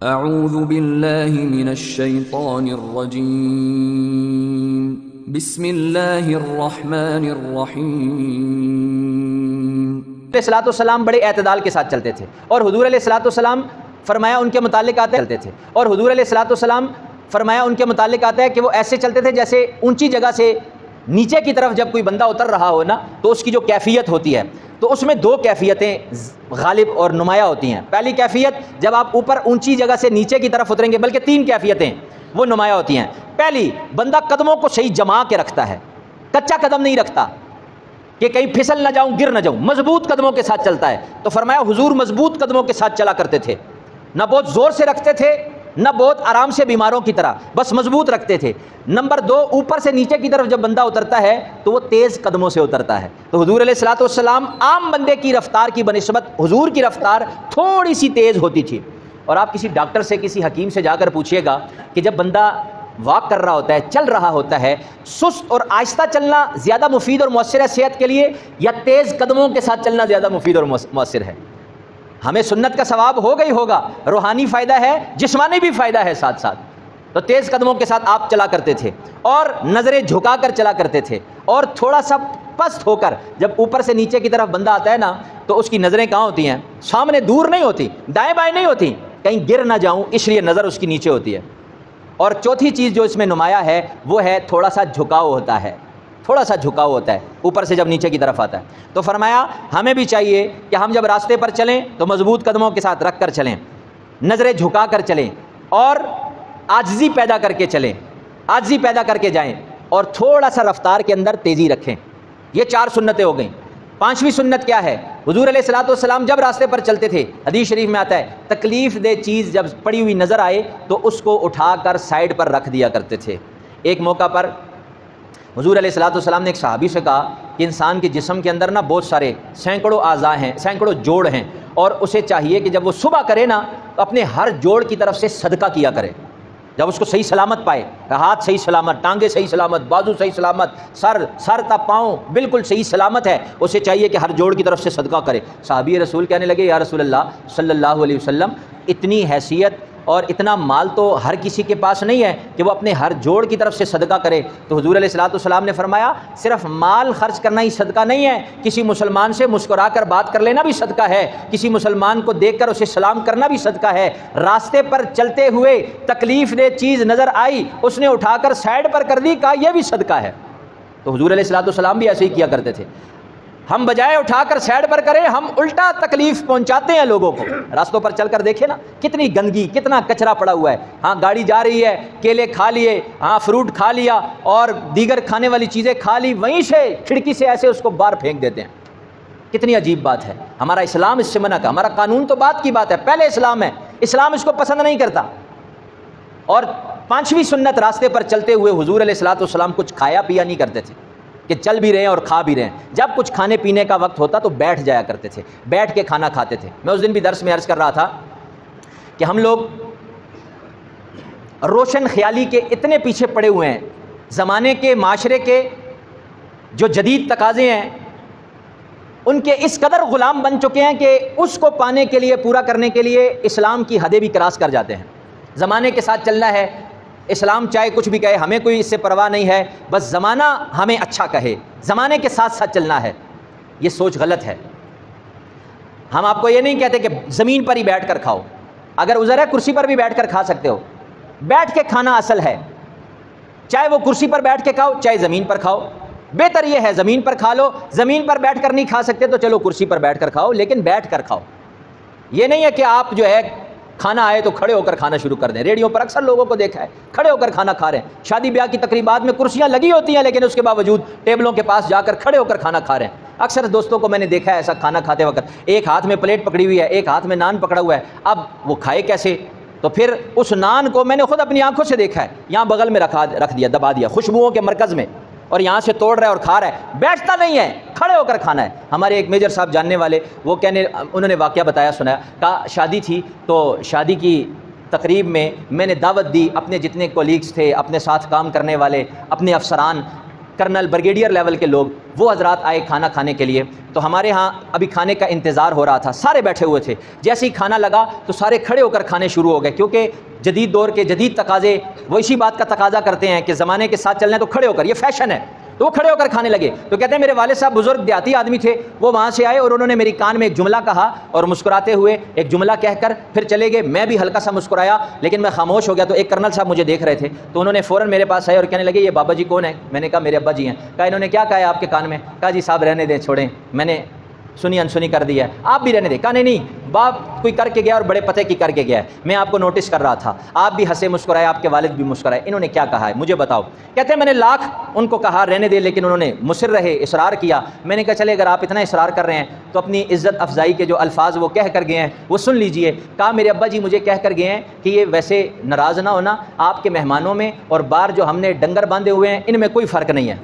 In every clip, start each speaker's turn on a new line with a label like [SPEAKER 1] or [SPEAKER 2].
[SPEAKER 1] اعوذ باللہ من الشیطان الرجیم بسم اللہ الرحمن الرحیم۔
[SPEAKER 2] علیہ الصلوۃ والسلام بڑے اعتدال کے ساتھ چلتے تھے، اور حضور علیہ الصلوۃ والسلام فرمایا ان کے متعلق آتا ہے چلتے تھے، اور حضور علیہ الصلوۃ والسلام فرمایا ان کے متعلق آتا ہے کہ وہ ایسے چلتے تھے جیسے اونچی جگہ سے نیچے کی طرف جب کوئی بندہ اتر رہا ہو نا، تو اس کی جو کیفیت ہوتی ہے تو اس میں دو کیفیتیں غالب اور نمایاں ہوتی ہیں۔ پہلی کیفیت جب آپ اوپر اونچی جگہ سے نیچے کی طرف اتریں گے، بلکہ تین کیفیتیں وہ نمایاں ہوتی ہیں۔ پہلی، بندہ قدموں کو صحیح جما کے رکھتا ہے، کچا قدم نہیں رکھتا کہ کہیں پھسل نہ جاؤں گر نہ جاؤں، مضبوط قدموں کے ساتھ چلتا ہے۔ تو فرمایا حضور مضبوط قدموں کے ساتھ چلا کرتے تھے، نہ بہت زور سے رکھتے تھے نہ بہت آرام سے بیماروں کی طرح، بس مضبوط رکھتے تھے۔ نمبر دو، اوپر سے نیچے کی طرف جب بندہ اترتا ہے تو وہ تیز قدموں سے اترتا ہے۔ تو حضور علیہ الصلوۃ والسلام عام بندے کی رفتار کی بنسبت حضور کی رفتار تھوڑی سی تیز ہوتی تھی۔ اور آپ کسی ڈاکٹر سے کسی حکیم سے جا کر پوچھیے گا کہ جب بندہ واک کر رہا ہوتا ہے، چل رہا ہوتا ہے، سست اور آہستہ چلنا زیادہ مفید اور مؤثر ہے صحت کے لیے، یا تیز قدموں کے ساتھ چلنا زیادہ مفید اور مؤثر ہے؟ ہمیں سنت کا ثواب ہوگا ہی ہوگا، روحانی فائدہ ہے، جسمانی بھی فائدہ ہے ساتھ ساتھ۔ تو تیز قدموں کے ساتھ آپ چلا کرتے تھے، اور نظریں جھکا کر چلا کرتے تھے، اور تھوڑا سا پست ہو کر جب اوپر سے نیچے کی طرف بندہ آتا ہے نا تو اس کی نظریں کہاں ہوتی ہیں؟ سامنے دور نہیں ہوتی، دائیں بائیں نہیں ہوتی، کہیں گر نہ جاؤں اس لیے نظر اس کی نیچے ہوتی ہے۔ اور چوتھی چیز جو اس میں نمایاں ہے وہ ہے تھوڑا سا جھکاؤ ہوتا ہے، تھوڑا سا جھکاؤ ہوتا ہے اوپر سے جب نیچے کی طرف آتا ہے۔ تو فرمایا ہمیں بھی چاہیے کہ ہم جب راستے پر چلیں تو مضبوط قدموں کے ساتھ رکھ کر چلیں، نظریں جھکا کر چلیں، اور عاجزی پیدا کر کے چلیں، عاجزی پیدا کر کے جائیں، اور تھوڑا سا رفتار کے اندر تیزی رکھیں۔ یہ چار سنتیں ہو گئیں۔ پانچویں سنت کیا ہے؟ حضور علیہ الصلوۃ والسلام جب راستے پر چلتے تھے، حدیث شریف میں آتا ہے تکلیف دہ چیز جب پڑی ہوئی نظر آئے تو اس کو اٹھا کر سائڈ پر رکھ دیا کرتے تھے۔ ایک موقع پر حضور علیہ الصلوۃ والسلام نے ایک صحابی سے کہا کہ انسان کے جسم کے اندر نا بہت سارے سینکڑوں اعضاء ہیں، سینکڑوں جوڑ ہیں، اور اسے چاہیے کہ جب وہ صبح کرے نا تو اپنے ہر جوڑ کی طرف سے صدقہ کیا کرے۔ جب اس کو صحیح سلامت پائے، ہاتھ صحیح سلامت، ٹانگیں صحیح سلامت، بازو صحیح سلامت، سر تا پاؤں بالکل صحیح سلامت ہے، اسے چاہیے کہ ہر جوڑ کی طرف سے صدقہ کرے۔ صحابی رسول کہنے لگے یا رسول اللہ صلی اللہ علیہ وسلم، اتنی حیثیت اور اتنا مال تو ہر کسی کے پاس نہیں ہے کہ وہ اپنے ہر جوڑ کی طرف سے صدقہ کرے۔ تو حضور علیہ الصلوۃ والسلام نے فرمایا صرف مال خرچ کرنا ہی صدقہ نہیں ہے، کسی مسلمان سے مسکرا کر بات کر لینا بھی صدقہ ہے، کسی مسلمان کو دیکھ کر اسے سلام کرنا بھی صدقہ ہے، راستے پر چلتے ہوئے تکلیف دہ چیز نظر آئی اس نے اٹھا کر سائڈ پر کر دی، کہا یہ بھی صدقہ ہے۔ تو حضور علیہ الصلوۃ والسلام بھی ایسے ہی کیا کرتے تھے۔ ہم بجائے اٹھا کر سائڈ پر کریں، ہم الٹا تکلیف پہنچاتے ہیں لوگوں کو۔ راستوں پر چل کر دیکھیں نا کتنی گندگی، کتنا کچرا پڑا ہوا ہے۔ ہاں گاڑی جا رہی ہے، کیلے کھا لیے، ہاں فروٹ کھا لیا اور دیگر کھانے والی چیزیں کھا لی، وہیں سے کھڑکی سے ایسے اس کو باہر پھینک دیتے ہیں۔ کتنی عجیب بات ہے، ہمارا اسلام اس سے منع کا، ہمارا قانون تو بات کی بات ہے، پہلے اسلام ہے، اسلام اس کو پسند نہیں کرتا۔ اور پانچویں سنت، راستے پر چلتے ہوئے حضور علیہ الصلوۃ والسلام کچھ کھایا پیا نہیں کرتے تھے کہ چل بھی رہے ہیں اور کھا بھی رہے ہیں۔ جب کچھ کھانے پینے کا وقت ہوتا تو بیٹھ جایا کرتے تھے، بیٹھ کے کھانا کھاتے تھے۔ میں اس دن بھی درس میں عرض کر رہا تھا کہ ہم لوگ روشن خیالی کے اتنے پیچھے پڑے ہوئے ہیں، زمانے کے معاشرے کے جو جدید تقاضے ہیں ان کے اس قدر غلام بن چکے ہیں کہ اس کو پانے کے لیے، پورا کرنے کے لیے اسلام کی حدیں بھی کراس کر جاتے ہیں۔ زمانے کے ساتھ چلنا ہے، اسلام چاہے کچھ بھی کہے ہمیں کوئی اس سے پرواہ نہیں ہے، بس زمانہ ہمیں اچھا کہے، زمانے کے ساتھ ساتھ چلنا ہے۔ یہ سوچ غلط ہے۔ ہم آپ کو یہ نہیں کہتے کہ زمین پر ہی بیٹھ کر کھاؤ، اگر عذر ہے کرسی پر بھی بیٹھ کر کھا سکتے ہو، بیٹھ کے کھانا اصل ہے، چاہے وہ کرسی پر بیٹھ کے کھاؤ چاہے زمین پر کھاؤ، بہتر یہ ہے زمین پر کھا لو۔ زمین پر بیٹھ کر نہیں کھا سکتے تو چلو کرسی پر بیٹھ کر کھاؤ، لیکن بیٹھ کر کھاؤ۔ یہ نہیں ہے کہ آپ جو ہے کھانا آئے تو کھڑے ہو کر کھانا شروع کر دیں۔ ریڈیو پر اکثر لوگوں کو دیکھا ہے کھڑے ہو کر کھانا کھا رہے ہیں، شادی بیاہ کی تقریبات میں کرسیاں لگی ہوتی ہیں لیکن اس کے باوجود ٹیبلوں کے پاس جا کر کھڑے ہو کر کھانا کھا رہے ہیں۔ اکثر دوستوں کو میں نے دیکھا ہے ایسا کھانا کھاتے وقت، ایک ہاتھ میں پلیٹ پکڑی ہوئی ہے، ایک ہاتھ میں نان پکڑا ہوا ہے، اب وہ کھائے کیسے؟ تو پھر اس نان کو میں نے خود اپنی آنکھوں سے دیکھا ہے، یہاں بغل میں رکھ دیا، دبا دیا خوشبوؤں کے مرکز میں، اور یہاں سے توڑ رہا ہے اور کھا رہا ہے، بیٹھتا نہیں ہے، کھڑے ہو کر کھانا ہے۔ ہمارے ایک میجر صاحب جاننے والے، وہ انہوں نے واقعہ بتایا، سنایا، کہا شادی تھی تو شادی کی تقریب میں نے دعوت دی، اپنے جتنے کولیگز تھے، اپنے ساتھ کام کرنے والے، اپنے افسران، کرنل بریگیڈیئر لیول کے لوگ، وہ حضرات آئے کھانا کھانے کے لیے۔ تو ہمارے ہاں ابھی کھانے کا انتظار ہو رہا تھا، سارے بیٹھے ہوئے تھے۔ جیسے ہی کھانا لگا تو سارے کھڑے ہو کر کھانے شروع ہو گئے، کیونکہ جدید دور کے جدید تقاضے وہ اسی بات کا تقاضا کرتے ہیں کہ زمانے کے ساتھ چلنا ہے تو کھڑے ہو کر، یہ فیشن ہے۔ تو وہ کھڑے ہو کر کھانے لگے۔ تو کہتے ہیں میرے والد صاحب بزرگ دیہاتی آدمی تھے، وہ وہاں سے آئے اور انہوں نے میری کان میں ایک جملہ کہا اور مسکراتے ہوئے ایک جملہ کہہ کر پھر چلے گئے۔ میں بھی ہلکا سا مسکرایا لیکن میں خاموش ہو گیا۔ تو ایک کرنل صاحب مجھے دیکھ رہے تھے، تو انہوں نے فوراً میرے پاس آئے اور کہنے لگے یہ بابا جی کون ہے؟ میں نے کہا میرے ابا جی ہیں۔ کہا انہوں نے کیا کہا ہے آپ کے کان میں؟ کہا جی صاحب رہنے دیں، چھوڑیں، میں نے سنی انسنی کر دیا ہے، آپ بھی رہنے دیں۔ کہا نہیں باپ کوئی کر کے گیا اور بڑے پتے کی کر کے گیا ہے، میں آپ کو نوٹس کر رہا تھا، آپ بھی ہنسے مسکرائے، آپ کے والد بھی مسکرائے، انہوں نے کیا کہا ہے مجھے بتاؤ۔ کہتے ہیں میں نے لاکھ ان کو کہا رہنے دے، لیکن انہوں نے مصر رہے، اصرار کیا۔ میں نے کہا چلے اگر آپ اتنا اصرار کر رہے ہیں تو اپنی عزت افزائی کے جو الفاظ وہ کہہ کر گئے ہیں وہ سن لیجئے۔ کہا میرے ابا جی مجھے کہہ کر گئے ہیں کہ یہ ویسے ناراض نہ ہونا، آپ کے مہمانوں میں اور باہر جو ہم نے ڈنگر باندھے ہوئے ہیں ان میں کوئی فرق نہیں ہے۔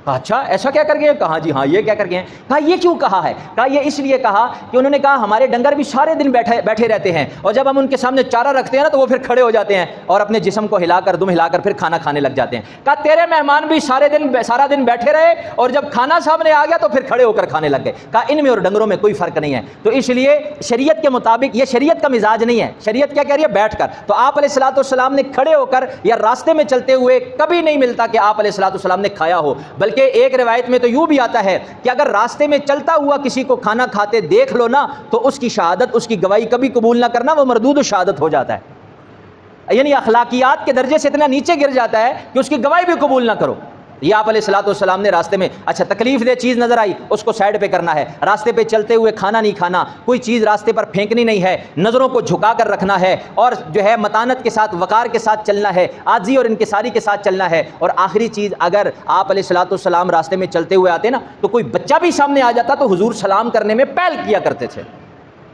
[SPEAKER 2] اچھا ایسا کیا کر گئے؟ کہا جی ہاں یہ کیا کر گئے ہیں۔ کہا یہ کیوں کہا ہے؟ کہا یہ اس لیے کہا کہ انہوں نے کہا ہمارے ڈنگر بھی سارے دن بیٹھے رہتے ہیں اور جب ہم ان کے سامنے چارہ رکھتے ہیں نا تو وہ پھر کھڑے ہو جاتے ہیں اور اپنے جسم کو ہلا کر دم ہلا کر پھر کھانا کھانے لگ جاتے ہیں۔ کہا تیرے مہمان بھی سارا دن بیٹھے رہے اور جب کھانا سامنے آ گیا تو پھر کھڑے ہو کر کھانے لگ گئے۔ کہا ان میں اور ڈنگروں میں کوئی فرق نہیں ہے۔ تو اس لیے شریعت کے مطابق یہ شریعت کا مزاج نہیں ہے، شریعت کیا کہہ رہی ہے؟ بیٹھ کر۔ تو آپ علیہ الصلوۃ والسلام نے کھڑے ہو کر یا راستے میں چلتے ہوئے کبھی نہیں ملتا کہ آپ علیہ الصلوۃ والسلام نے کھایا ہو، بلکہ ایک روایت میں تو یوں بھی آتا ہے کہ اگر راستے میں چلتا ہوا کسی کو کھانا کھاتے دیکھ لو نا تو اس کی شہادت، اس کی گواہی کبھی قبول نہ کرنا، وہ مردود شہادت ہو جاتا ہے، یعنی اخلاقیات کے درجے سے اتنا نیچے گر جاتا ہے کہ اس کی گواہی بھی قبول نہ کرو۔ یہ آپ علیہ الصلوۃ والسلام نے راستے میں اچھا تکلیف دہ چیز نظر آئی اس کو سائڈ پہ کرنا ہے، راستے پہ چلتے ہوئے کھانا نہیں کھانا، کوئی چیز راستے پر پھینکنی نہیں ہے، نظروں کو جھکا کر رکھنا ہے اور جو ہے متانت کے ساتھ وقار کے ساتھ چلنا ہے، عاجزی اور انکساری کے ساتھ چلنا ہے۔ اور آخری چیز، اگر آپ علیہ الصلوۃ والسلام راستے میں چلتے ہوئے آتے نا تو کوئی بچہ بھی سامنے آ جاتا تو حضور سلام کرنے میں پہل کیا کرتے تھے۔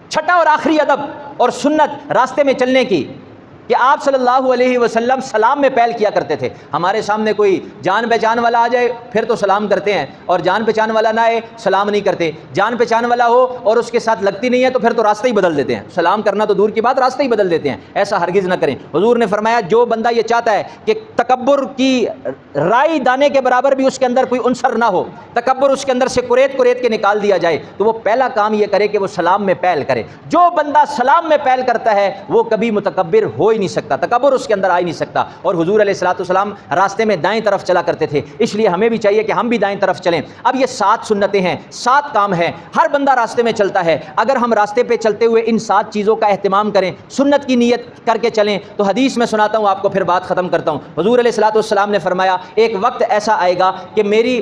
[SPEAKER 2] چھٹا اور آخری ادب اور سنت راستے میں چلنے کی کہ آپ صلی اللہ علیہ وسلم سلام میں پہل کیا کرتے تھے۔ ہمارے سامنے کوئی جان پہچان والا آ جائے پھر تو سلام کرتے ہیں، اور جان پہچان والا نہ آئے سلام نہیں کرتے۔ جان پہچان والا ہو اور اس کے ساتھ لگتی نہیں ہے تو پھر تو راستہ ہی بدل دیتے ہیں، سلام کرنا تو دور کی بات راستہ ہی بدل دیتے ہیں۔ ایسا ہرگز نہ کریں۔ حضور نے فرمایا جو بندہ یہ چاہتا ہے کہ تکبر کی رائی دانے کے برابر بھی اس کے اندر کوئی عنصر نہ ہو، تکبر اس کے اندر سے کریت کے نکال دیا جائے، تو وہ پہلا کام یہ کرے کہ وہ سلام میں پہل کرے۔ جو بندہ سلام میں پہل کرتا ہے وہ کبھی متکبر ہو ہی نہیں سکتا، تکبر اس کے اندر آ ہی نہیں سکتا۔ اور حضور علیہ الصلوۃ والسلام راستے میں دائیں طرف چلا کرتے تھے، اس لیے ہمیں بھی چاہیے کہ ہم بھی دائیں طرف چلیں۔ اب یہ 7 سنتیں ہیں، 7 کام ہیں، ہر بندہ راستے میں چلتا ہے، اگر ہم راستے پہ چلتے ہوئے ان 7 چیزوں کا اہتمام کریں، سنت کی نیت کر کے چلیں، تو حدیث میں سناتا ہوں آپ کو، پھر بات ختم کرتا ہوں۔ حضور علیہ الصلوۃ والسلام نے فرمایا ایک وقت ایسا آئے گا کہ میری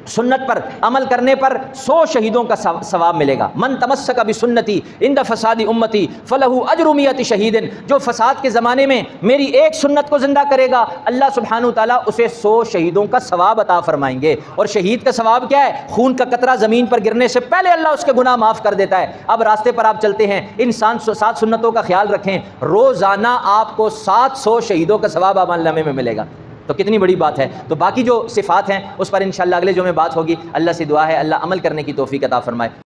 [SPEAKER 2] سنت پر عمل کرنے پر 100 شہیدوں کا ثواب ملے گا۔ من تمسک بسنتی عند فساد امتی فلہ اجر 100 شہید، جو فساد کے زمانے میں میری ایک سنت کو زندہ کرے گا اللہ سبحانہ وتعالیٰ اسے 100 شہیدوں کا ثواب عطا فرمائیں گے۔ اور شہید کا ثواب کیا ہے؟ خون کا قطرہ زمین پر گرنے سے پہلے اللہ اس کے گناہ معاف کر دیتا ہے۔ اب راستے پر آپ چلتے ہیں، ان 7 سنتوں کا خیال رکھیں، روزانہ آپ کو 700 شہیدوں کا ثواب عمل نامے میں ملے گا، تو کتنی بڑی بات ہے۔ تو باقی جو صفات ہیں اس پر انشاءاللہ اگلے جمعے بات ہوگی۔ اللہ سے دعا ہے اللہ عمل کرنے کی توفیق عطا فرمائے۔